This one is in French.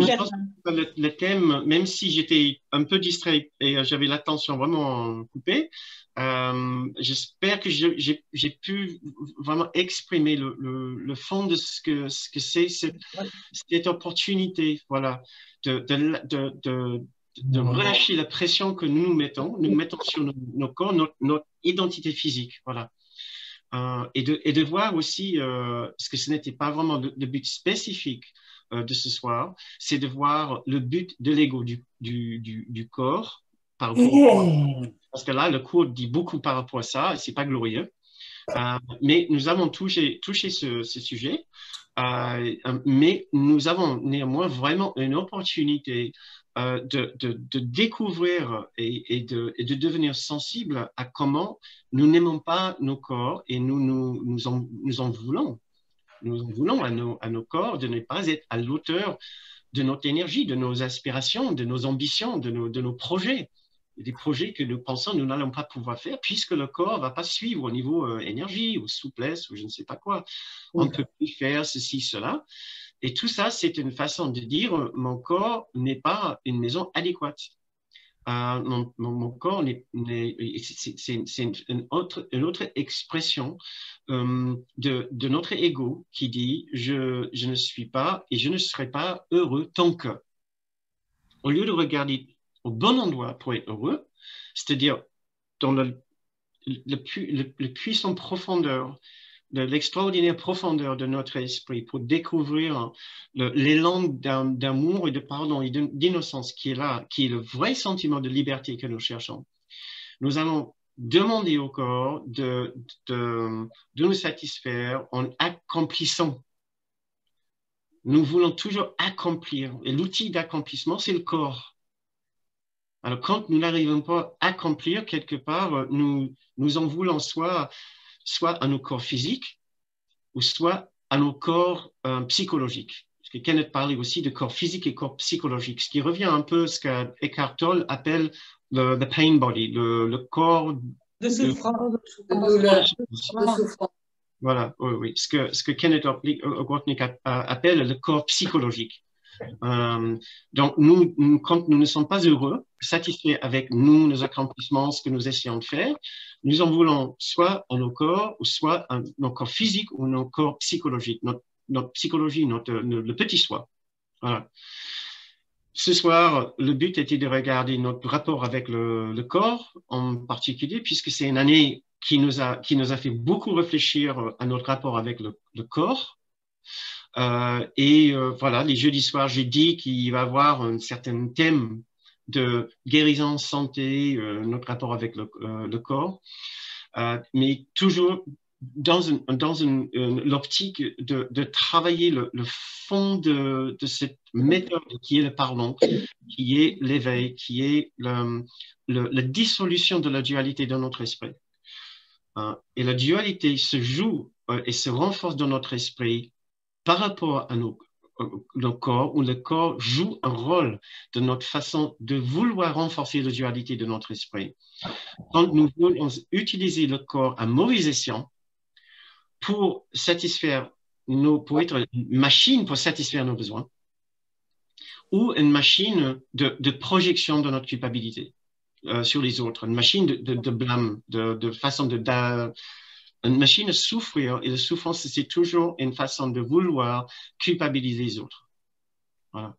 Je pense que le thème, même si j'étais un peu distrait et j'avais l'attention vraiment coupée, j'espère que j'ai pu vraiment exprimer le fond de ce que c'est cette opportunité, voilà, de, de, de, de, de relâcher la pression que nous mettons sur nos corps, notre identité physique, voilà. Et de voir aussi, ce que ce n'était pas vraiment le but spécifique de ce soir, c'est de voir le but de l'ego du corps par rapport au corps. Parce que là, le cours dit beaucoup par rapport à ça, et c'est pas glorieux. Mais nous avons touché ce sujet, mais nous avons néanmoins vraiment une opportunité de découvrir et de devenir sensible à comment nous n'aimons pas nos corps et nous en voulons. Nous en voulons à nos corps de ne pas être à l'auteur de notre énergie, de nos aspirations, de nos ambitions, de nos projets. Des projets que nous pensons nous n'allons pas pouvoir faire puisque le corps ne va pas suivre au niveau énergie ou souplesse ou je ne sais pas quoi. On ne peut plus faire ceci, cela. Et tout ça, c'est une façon de dire mon corps n'est pas une maison adéquate. Mon corps, c'est une autre expression de notre ego qui dit je ne suis pas et je ne serai pas heureux tant que. Au lieu de regarder au bon endroit pour être heureux, c'est-à-dire dans le puissant profondeur, l'extraordinaire profondeur de notre esprit pour découvrir l'élan d'amour et de pardon et d'innocence qui est là, qui est le vrai sentiment de liberté que nous cherchons. Nous allons demander au corps de nous satisfaire en accomplissant. Nous voulons toujours accomplir. Et l'outil d'accomplissement, c'est le corps. Alors, quand nous n'arrivons pas à accomplir quelque part, nous en voulons soit à nos corps physiques ou soit à nos corps psychologiques. Parce que Kenneth parlait aussi de corps physique et corps psychologique, ce qui revient un peu à ce qu'Eckhart Tolle appelle le pain body, le corps de souffrance. Voilà, oui, oui. Ce que Kenneth Wapnick appelle le corps psychologique. Donc, quand nous ne sommes pas heureux, satisfaits avec nous, nos accomplissements, ce que nous essayons de faire, nous en voulons soit à nos corps, ou soit à nos corps physiques ou nos corps psychologiques, notre psychologie, le petit soi. Voilà. Ce soir, le but était de regarder notre rapport avec le corps en particulier, puisque c'est une année qui nous a fait beaucoup réfléchir à notre rapport avec le corps. Voilà, les jeudis soirs, j'ai dit qu'il va y avoir un certain thème de guérison, santé, notre rapport avec le corps, mais toujours dans l'optique de travailler le fond de cette méthode qui est le pardon, qui est l'éveil, qui est la dissolution de la dualité de notre esprit. Et la dualité se joue et se renforce dans notre esprit par rapport à nos corps, où le corps joue un rôle de notre façon de vouloir renforcer la dualité de notre esprit. Quand nous voulons utiliser le corps à mauvais escient pour pour être une machine pour satisfaire nos besoins, ou une machine de projection de notre culpabilité sur les autres, une machine de blâme, de façon une machine à souffrir, et la souffrance, c'est toujours une façon de vouloir culpabiliser les autres. Voilà.